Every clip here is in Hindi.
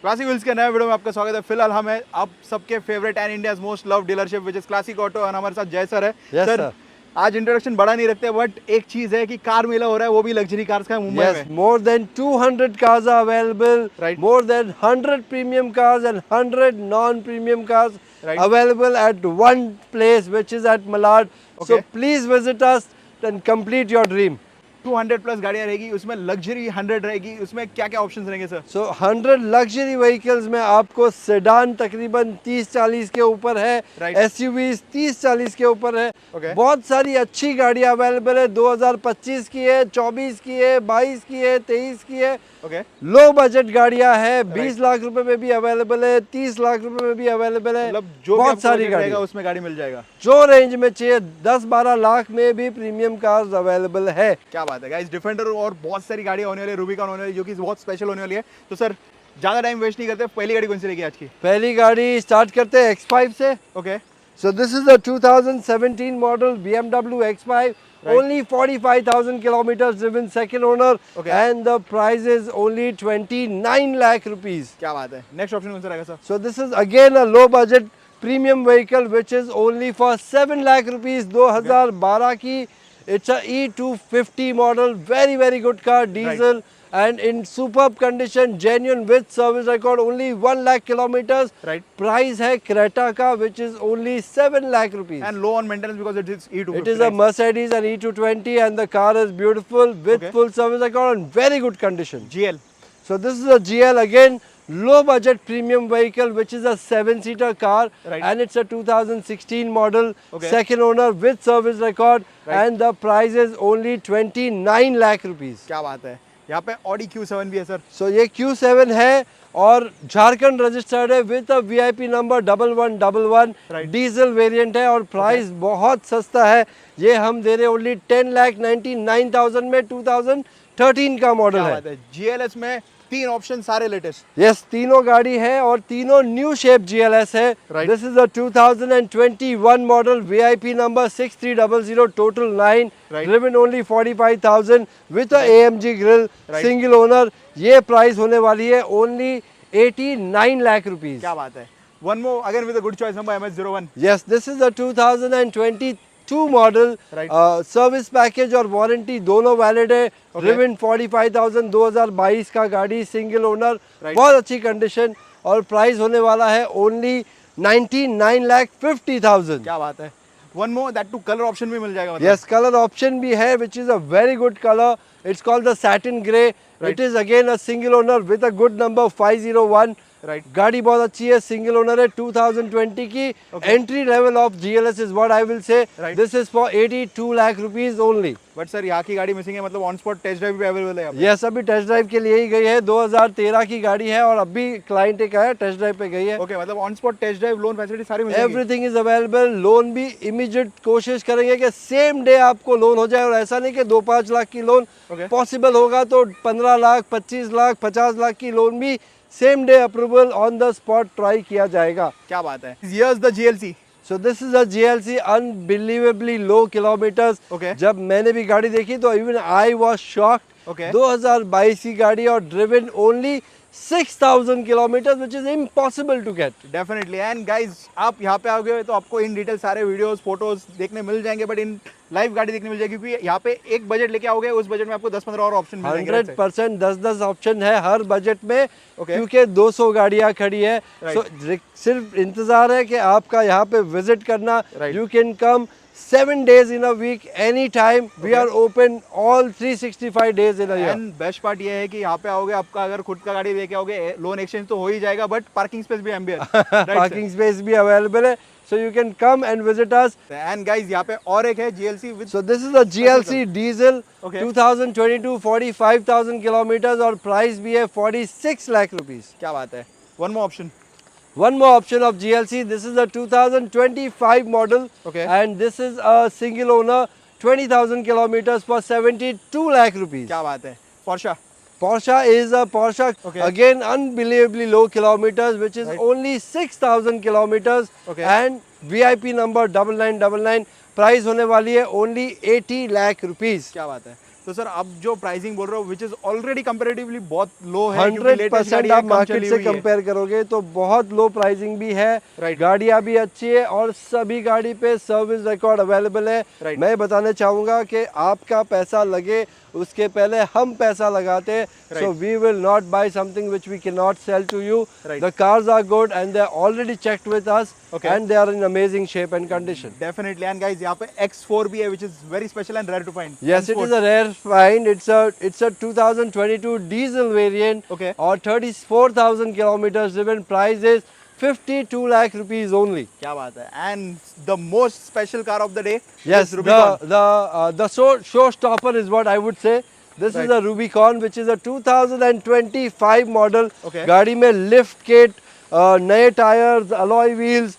क्लासिक व्हील्स के नए वीडियो में आपका स्वागत है। फिलहाल हम है आप सबके favourite and India's most love dealership which is classic auto और हमारे साथ जय सर है। Yes, sir sir. आज इंट्रोडक्शन बड़ा नहीं रखते बट एक चीज है कि कार मेला हो रहा है, वो भी लग्जरी कार्स का है मुंबई Yes, में। more than 200 cars are available. Right. More than 100 premium cars and 100 non-premium cars Right. available at one place, which is at Malad. So Okay. please visit us and complete your dream. 200 plus गाड़ियां रहेगी, उसमें लग्जरी 100 रहेगी। उसमें क्या क्या ऑप्शंस रहेंगे सर? So 100 luxury vehicles में आपको सेडान तकरीबन 30-40 के ऊपर है, Right. SUVs 30-40 के ऊपर है। Okay. बहुत सारी अच्छी गाड़ियां अवेलेबल है। 2025 की है, 24 की है, 22 की है, 23 की है। ओके लो बजट गाड़ियां है, 20 लाख रुपए में भी अवेलेबल है, 30 लाख रुपए में भी अवेलेबल है। मतलब जो भी बहुत आपको सारी बजट गाड़ी रहेगा उसमें गाड़ी मिल जाएगा। जो रेंज में चाहिए 10-12 लाख में भी प्रीमियम कार्स अवेलेबल है। क्या बात है गाइस, डिफेंडर और बहुत सारी गाड़ियां होने वाली है, रूबिकॉन होने वाली है जो कि बहुत स्पेशल होने वाली है। तो सर ज्यादा टाइम वेस्ट नहीं करते, पहली गाड़ी कौन सी रहेगी आज की? पहली गाड़ी स्टार्ट करते हैं X5 से। Okay So this is a 2017 model BMW X5, Right. only 45,000 kilometers driven, second owner, Okay. and the price is only 29 lakh rupees. क्या बात है। नेक्स्ट ऑप्शन कौन सा रहेगा sir? So this is again a low budget premium vehicle which is only for 7 lakh rupees, 2012 की. It's a E250 model, very good car, diesel. And in superb condition, genuine with service record, only 1 lakh kilometers. Right. Price है Creta का, which is only 7 lakh rupees. And low on maintenance because it is E250. It is a Mercedes and E220 and the car is beautiful with Okay. full service record and very good condition. GL. So this is a GL again, low budget premium vehicle which is a 7-seater car. Right. And it's a 2016 model, Okay. second owner with service record. Right. And the price is only 29 lakh rupees. क्या बात है। यहाँ पे Audi Q7 भी है सर। So ये Q7 है और झारखंड रजिस्टर्ड है with a VIP number 1111, Right. Diesel variant है और प्राइस बहुत सस्ता है। ये हम दे रहे हैं ओनली 10,99,000 में, 2013 का मॉडल क्या है। बात है। GLS में तीन ऑप्शन सारे लेटेस्ट। यस, तीनों गाड़ी है और तीनों न्यू शेप GLS है। Right. This is a 2021 model, VIP number 6300, total 9, Right. Driven only 45,000 with a AMG grill, Right. Single owner. ये प्राइस होने वाली है ओनली 89 लाख रुपीज। क्या बात है। One more again with a good choice number MS01। Yes, this is the 2022 model. Right. Service package और वारंटी दोनों वैलिड है। Okay. ड्रिवन 45,000, 2022 का गाड़ी, सिंगल ओनर, Right. बहुत अच्छी कंडीशन और प्राइस होने वाला है ओनली 99,50,000। क्या बात है। One more that too colour option भी मिल जाएगा मतलब। Yes, color option भी है which is a very good color. It's called the satin grey. Right. It is again a single owner with a good number 501. Right. गाड़ी बहुत अच्छी है, सिंगल ओनर है, 2020 की। Okay. Entry level of GLS is what I will say. Right. This is for 82 lakh rupees only. But sir यहाँ की गाड़ी मिसिंग है, मतलब ऑन स्पॉट टेस्ट ड्राइव भी अवेलेबल है यहाँ पे। यस, अभी टेस्ट ड्राइव के लिए ही गई है। 2013 की गाड़ी है और अभी क्लाइंट एक आया, टेस्ट ड्राइव पे गई है। ओके मतलब on spot test drive, loan facility सारी मिल जाएगी। Everything is available. लोन भी इमीडिएट कोशिश करेंगे कि सेम डे आपको लोन हो जाए और ऐसा नहीं कि 2-5 लाख की लोन। Okay. पॉसिबल होगा तो 15 लाख, 25 लाख, 50 लाख की लोन भी same day approval on the spot try किया जाएगा। क्या बात है। Here's the GLC। So this is a GLC, unbelievably low kilometers. Okay. जब मैंने भी गाड़ी देखी तो even I was shocked. Okay. 2022 की गाड़ी और driven only 6,000 kilometers, which is impossible to get. Definitely. And guys आप यहाँ पे आओगे तो आपको इन डिटेल सारे वीडियोस फोटोज देखने मिल जाएंगे, बट इन लाइव गाड़ी देखने मिल जाएगी क्योंकि यहाँ पे एक बजट लेके आओगे, उस बजट में आपको 10-15 और ऑप्शन मिल जाएंगे। 100% 10-10 ऑप्शन है हर बजट में। Okay. क्योंकि 200 गाड़ियाँ खड़ी है। Right. So सिर्फ इंतजार है कि आपका यहाँ पे विजिट करना। Right. You can come 7 days in a week, anytime. We Okay. are open all 365 days in a year. And best part ये है कि यहाँ पे आओगे, आपका अगर खुद का गाड़ी लेके आओगे, लोन एक्सचेंज तो हो ही जाएगा, बट पार्किंग स्पेस भी एम्बियर। पार्किंग स्पेस भी अवेलेबल है। So you can come and visit us. And guys यहाँ पे और एक है GLC with. So this is a GLC diesel, Okay. 2022, 45,000 kilometers और प्राइस भी है 46 लाख रुपीस। क्या बात है। One more option. One more option of GLC. This is a 2025 model. Okay. And this is a single owner, 20,000 kilometers for 72 lakh rupees. क्या बात है। Porsche। Porsche is a Porsche. Okay. Again, unbelievably low kilometers, which is Right. only 6,000 kilometers. Okay. And VIP number 9999. Price होने वाली है ओनली 80 लाख रुपीस। क्या बात है। तो सर आप जो प्राइसिंग बोल रहे हो विच इज ऑलरेडी कंपैरेटिवली बहुत लो है, क्योंकि लेटेस्ट 100% गाड़ी आप कम मार्केट चली से हुई है। कंपेयर करोगे तो बहुत लो प्राइसिंग भी है, Right. गाड़ियां भी अच्छी है और सभी गाड़ी पे सर्विस रिकॉर्ड अवेलेबल है। Right. मैं बताना चाहूँगा कि आपका पैसा लगे उसके पहले हम पैसा लगाते हैं। Right. So we will not buy something which we cannot sell to you. Right. The cars are good and they are already checked with us. Okay. And they are in amazing shape and condition. Definitely and guys यहाँ पे X4 भी है which is very special and rare to find. Yes, it is a rare find. It's a 2022 diesel variant. Okay. Or 34,000 kilometers driven. Price is 52 lakh rupees only. क्या बात है, and the most special car of the day Yes, the showstopper is what I would say. This Right. is a Rubicon, which is a 2025 model. Okay. गाड़ी में lift kit, नए tires, alloy wheels.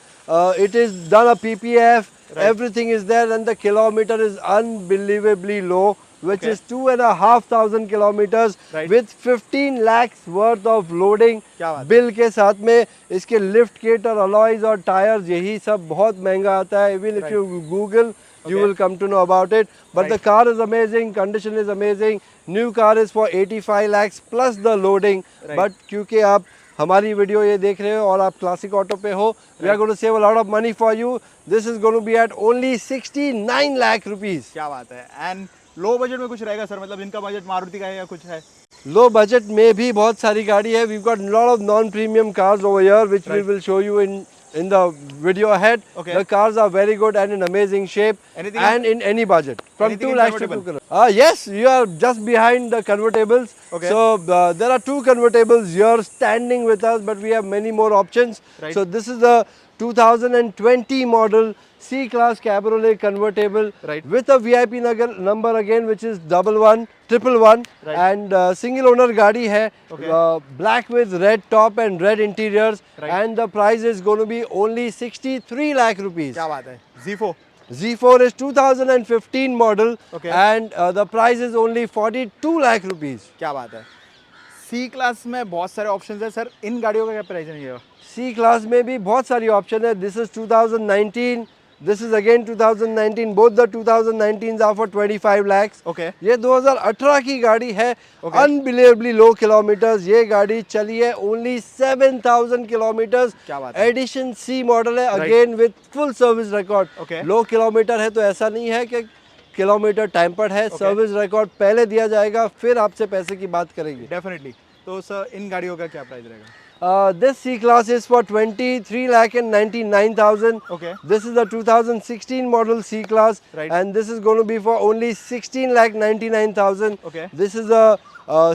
It is done a PPF. Right. Everything is there, and the kilometer is unbelievably low, which Okay. is 2,500 kilometers Right. with 15 lakhs worth of loading. क्या बात है? बिल के साथ में इसके लिफ्ट किट और अलॉयज और टायर्स यही सब बहुत महंगा आता है. Even if Right. you Google, you Okay. will come to know about it. But the Right. car is amazing, condition is amazing. New car is for 85 lakhs plus the loading. Right. But क्योंकि आप हमारी वीडियो ये देख रहे हो और आप क्लासिक ऑटो पे हो, we are Right. going to save a lot of money for you. This is going to be at only 69 lakh rupees. क्या बात है, एंड लो बजट में कुछ रहेगा सर, मतलब इनका बजट मारुति का है या कुछ है? लो बजट में भी बहुत सारी गाड़ी है. We've got a lot of non-premium cars over here, which we Right. will show you in the video ahead. Okay. The cars are very good and in amazing shape. Anything and in any budget from anything 2 in lakhs to convertible? 2 crores. Yes, you are just behind the convertibles. Okay. So there are 2 convertibles here standing with us, but we have many more options. Right. So this is the 2020 model C-Class Cabriolet convertible. Right. With a VIP number again, which is 111, Right. and single owner गाड़ी है. Okay. Black with red top and red interiors. Right. And the price is going to be only 63 lakh rupees. क्या बात है, Z4 Z4 is 2015 model. Okay. And the price is only 42 lakh rupees. क्या बात है. सी क्लास में बहुत सारे ऑप्शंस है सर, इन गाड़ियों का क्या प्राइस है? C class में भी बहुत सारी ऑप्शन है. This is 2019. This is again 2019. Both the 2019s are for 25 lakhs. Okay. ये 2018 की गाड़ी है. Okay. Unbelievably low kilometers. ये गाड़ी चली है only 7,000 kilometers. क्या बात है. Edition C model है. Right. Again with full service record. Okay. Low kilometer है तो ऐसा नहीं है कि किलोमीटर टेम्पर्ड है. Okay. सर्विस रिकॉर्ड पहले दिया जाएगा, फिर आपसे पैसे की बात करेंगे. डेफिनेटली. तो सर इन गाड़ियों का क्या प्राइस रहेगा? This C class is for 23 lakh and 99,000. Okay. This is the 2016 model C class. Right. And this is going to be for only 16 lakh 99,000. Okay. This is a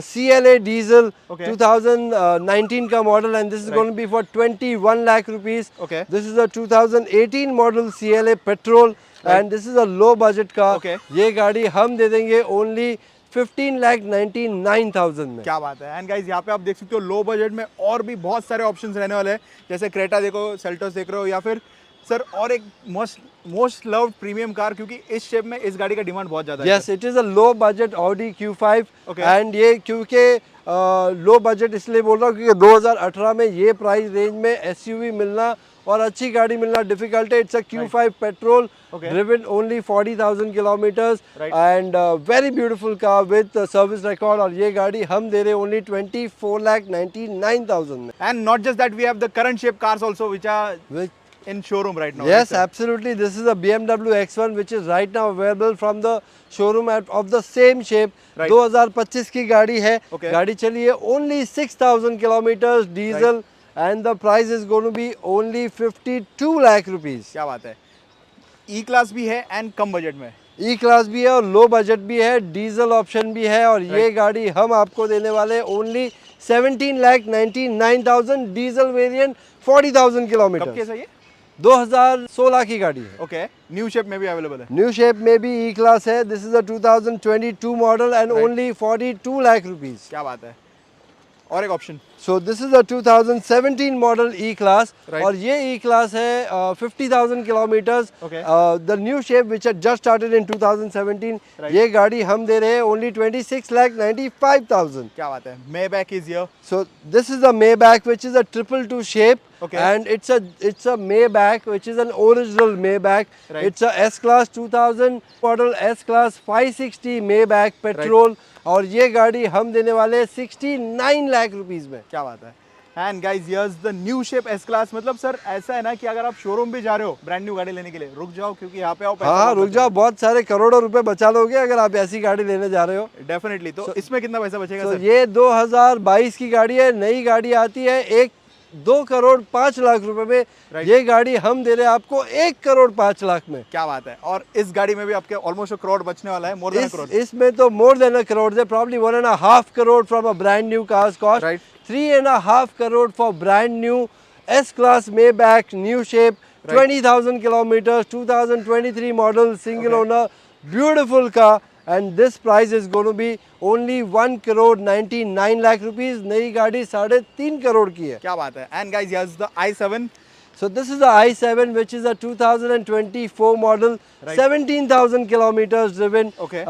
CLA diesel. Okay. 2019 का model, and this is Right. going to be for 21 lakh rupees. Okay. This is a 2018 model CLA petrol. Right. And this is a low budget car. Okay. ये गाड़ी हम दे देंगे only 15 lakh 99,000 में. क्या बात है. एंड गाइस यहाँ पे आप देख सकते हो लो बजट में और भी बहुत सारे ऑप्शंस रहने वाले हैं, जैसे क्रेटा देखो, सेल्टोस देख रहे हो, या फिर सर और एक मोस्ट लव्ड प्रीमियम कार, क्योंकि इस शेप में इस गाड़ी का डिमांड बहुत ज़्यादा है. Yes, it is a low budget Audi Q5. Okay. And ये क्योंकि लो बजट इसलिए बोल रहा हूँ क्योंकि 2018 में ये प्राइस रेंज में SUV मिलना और अच्छी गाड़ी मिलना डिफिकल्ट है. It's a Q5 petrol, Okay. driven only 40,000 kilometers. Right. And very beautiful car with service record. और ये गाड़ी हम दे रहे only 24 lakh 99,000 में. And not just that, we have the current shape cars also which are Which in showroom right now. Yes, right, sir? absolutely. This is a BMW X1 which is right now available from the showroom of the same shape. Right. 2025 की गाड़ी है. Okay. गाड़ी चली है only 6,000 kilometers diesel. And the price is going to be only 52 lakh rupees. क्या बात है. ई क्लास भी है एंड कम बजट में. ई क्लास भी है और लो बजट भी है, डीजल ऑप्शन भी है. और ये Right. गाड़ी हम आपको देने वाले ओनली 17 lakh 99,000 डीजल वेरिएंट 40,000 कब किलोमीटर. कैसा ये? 2016 की गाड़ी है. ओके. न्यू शेप में भी अवेलेबल है. न्यू शेप में भी ई क्लास है. This is a 2022 model and Right. Only 42 lakh rupees. क्या बात है. और एक option So this is a 2017 model E-Class Right. और ये E-Class है 50,000 kilometers. Okay. The new shape which had just started in 2017. Right. ये गाड़ी हम दे रहे हैं only 26,95,000. क्या बात है, Maybach is here. So this is the Maybach which is a 222 shape. Okay. And it's a Maybach which is an original Maybach. Right. It's a S-Class 2000 model S-Class 560 Maybach petrol. और ये गाड़ी हम देने वाले 69 लाख रुपीस में. क्या बात है. And guys here's the new shape S class. मतलब सर ऐसा है ना कि अगर आप शोरूम भी जा रहे हो ब्रांड न्यू गाड़ी लेने के लिए, रुक जाओ क्योंकि यहाँ पे आओ. हाँ रुक जाओ, बहुत सारे करोड़ों रुपए बचा लोगे अगर आप ऐसी गाड़ी लेने जा रहे हो. डेफिनेटली. तो इसमें कितना पैसा बचेगा तो सर? ये 2022 की गाड़ी है, नई गाड़ी आती है 2 करोड़ 5 लाख रुपए में. Right. ये गाड़ी हम दे रहे हैं आपको 1 करोड़ 5 लाख में. क्या बात है. और इस गाड़ी में भी आपके ऑलमोस्ट करोड़ बचने वाला है, मोर देन करोड़. इसमें तो मोर देन अ करोड़ है, probably 1.5 crore from a brand new cars cost. Right. 3.5 crore for brand new S-Class Maybach, new shape, Right. 20,000 kilometers, 2023 model, single Okay. owner, beautiful car. And this price is going to be only 1 crore 99 lakh rupees. नई गाड़ी 3.5 करोड़ की है. क्या बात है. And guys here's the i7. So this is the i7 which is a 2024 model, Right. 17,000 kilometers driven. Okay.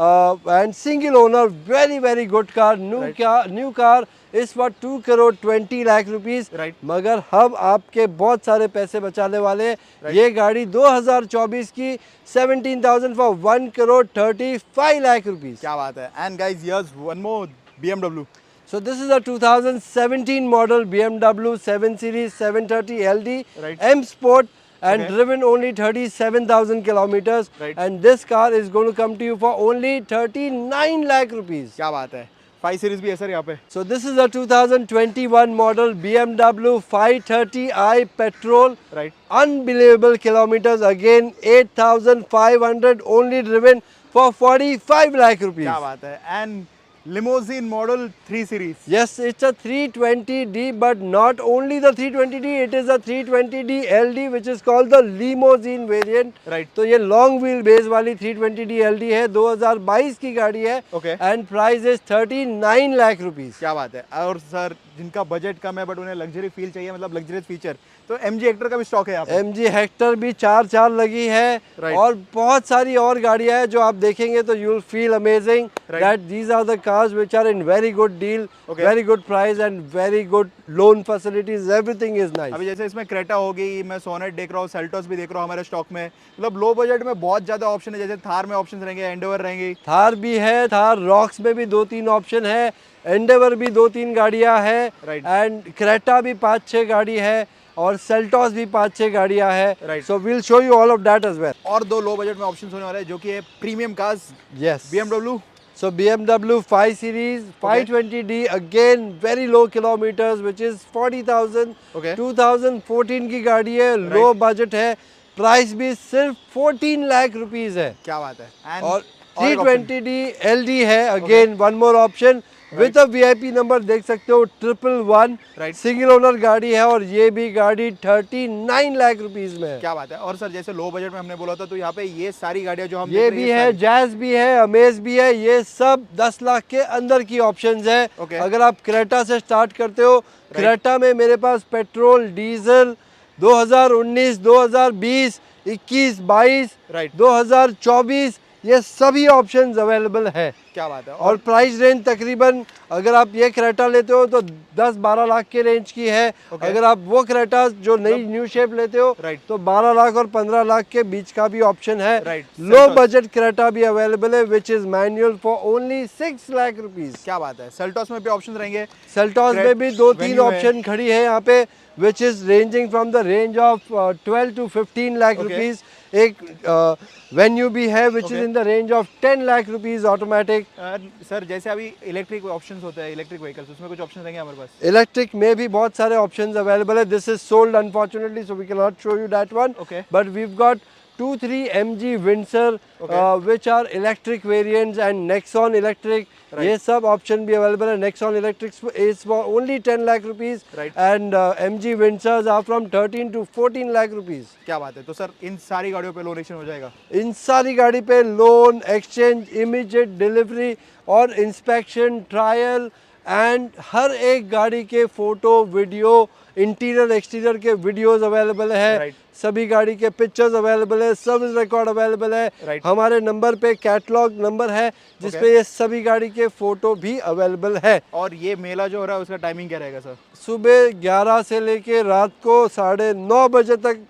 And single owner, very good car. New car is for 2 crore 20 lakh rupees. Right. मगर हम आपके बहुत सारे पैसे बचाने वाले हैं. Right. ये गाड़ी 2024 की 17,000 for 1 crore 35 lakh rupees. क्या बात है. And guys here's one more BMW. So this is a 2017 model BMW 7 Series 730 LD Right. M Sport and Okay. driven only 37,000 kilometers. Right. And this car is going to come to you for only 39 lakh rupees. क्या बात है. 5 सीरीज भी है सर यहाँ पे. So this is a 2021 model BMW 530i petrol. Right. Unbelievable kilometers again, 8,500 only driven for 45 lakh rupees. क्या बात है. And limousine model 3 series. Yes, it's a 320D, but not only the 320D, it is a 320D LD which is called the limousine variant. Right. तो ये long wheel base वाली 320D LD है, 2022 की गाड़ी है. Okay. And price is 39 lakh rupees. क्या बात है. और सर जिनका बजट कम है बट उन्हें लग्जरी फील चाहिए, मतलब लग्जरियस फीचर, तो MG हेक्टर का भी स्टॉक है यहाँ पे. MG हेक्टर भी 4 लगी है. Right. और बहुत सारी और गाड़ियाँ हैं जो आप देखेंगे तो you will feel amazing Right. That these are the cars which are in very good deal, Okay. Very good price and very good loan facilities, everything is nice. अभी जैसे इसमें क्रेटा होगी, मैं सोनेट देख रहा हूँ, सेल्टोस भी देख रहा हूँ हमारे स्टॉक में. मतलब लो बजट में बहुत ज़्यादा ऑप्शन है. जैसे थार में ऑप्शन रहेंगे, एंडेवर रहेंगी. थार भी है, थार रॉक्स में भी 2-3 ऑप्शन है, एंडेवर भी 2-3 गाड़ियां है. Right. एंड क्रेटा भी 5-6 गाड़ी है और सेल्टोस भी 5-6 गाड़ियां है. Right. So will show you all of that as well. और 2 लो बजट में ऑप्शन होने वाले हैं जो कि है premium cars. Yes. BMW. So BMW 5 Series 520D, again very low kilometers which is 40,000. Okay. 2014 की गाड़ी है, लो बजट है, प्राइस भी सिर्फ 14 लाख रुपीस है. क्या बात है. And और एक option. 320D LD है, again one more option with a VIP number, देख सकते हो 111. Right. सिंगल ओनर गाड़ी है और ये भी गाड़ी 39 लाख रुपीस में है. क्या बात है. और सर जैसे लो बजट में हमने बोला था, तो यहाँ पे ये सारी गाड़ियाँ जो हम ये देख रहे भी हैं, है, जैज भी है, अमेज भी है, ये सब 10 लाख के अंदर की ऑप्शंस है. Okay. अगर आप क्रेटा से स्टार्ट करते हो, क्रेटा में मेरे पास पेट्रोल, डीजल 2019, 2020, 21, 22, Right. 2024 ये सभी ऑप्शंस अवेलेबल है. क्या बात है. और प्राइस रेंज तकरीबन अगर आप ये क्रेटा लेते हो तो 10-12 लाख के रेंज की है. Okay. अगर आप वो क्रेटा जो नई न्यू शेप लेते हो Right. तो 12 लाख और 15 लाख के बीच का भी ऑप्शन है. Right. लो Seltos. बजट क्रेटा भी अवेलेबल है which is manual for only 6 lakh rupees. क्या बात है. सेल्टोस में भी ऑप्शन रहेंगे. सेल्टोस Cred- में भी 2-3 Venue है. ऑप्शन खड़ी है यहाँ पे which is ranging from the range of 12 to 15 lakh Okay. rupees. एक वेन्यू भी है which is Okay. in the range of 10 lakh rupees automatic. Sir जैसे अभी इलेक्ट्रिक ऑप्शंस होते हैं, इलेक्ट्रिक व्हीकल्स, उसमें कुछ ऑप्शन रहेंगे हमारे पास. इलेक्ट्रिक में भी बहुत सारे ऑप्शंस अवेलेबल है. This is sold unfortunately so we can not show you that one. Okay. But we have got 2-3 MG Windsor Okay. which are electric variants and Nexon electric. Right. ये सब ऑप्शन भी अवेलेबल है. Nexon electric is for only 10 lakh rupees. Right. And MG Windsors are from 13 to 14 lakh rupees. क्या बात है. तो सर इन सारी गाड़ियों पे लोन एक्शन हो जाएगा. इन सारी गाड़ी पे लोन, एक्सचेंज, इमीडिएट डिलीवरी और इंस्पेक्शन, ट्रायल एंड हर एक गाड़ी के फोटो वीडियो इंटीरियर एक्सटीरियर के वीडियोस अवेलेबल है Right. सभी गाड़ी के पिक्चर्स अवेलेबल है सर्विस रिकॉर्ड अवेलेबल है Right. हमारे नंबर पे कैटलॉग नंबर है जिसपे Okay. ये सभी गाड़ी के फोटो भी अवेलेबल है। और ये मेला जो हो रहा है उसका टाइमिंग क्या रहेगा सर? सुबह 11 से लेके रात को 9:30 बजे तक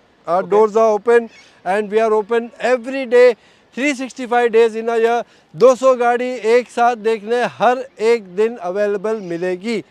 doors are open and we are open every day 365 days in a year. 200 गाड़ी एक साथ देखने हर एक दिन अवेलेबल मिलेगी।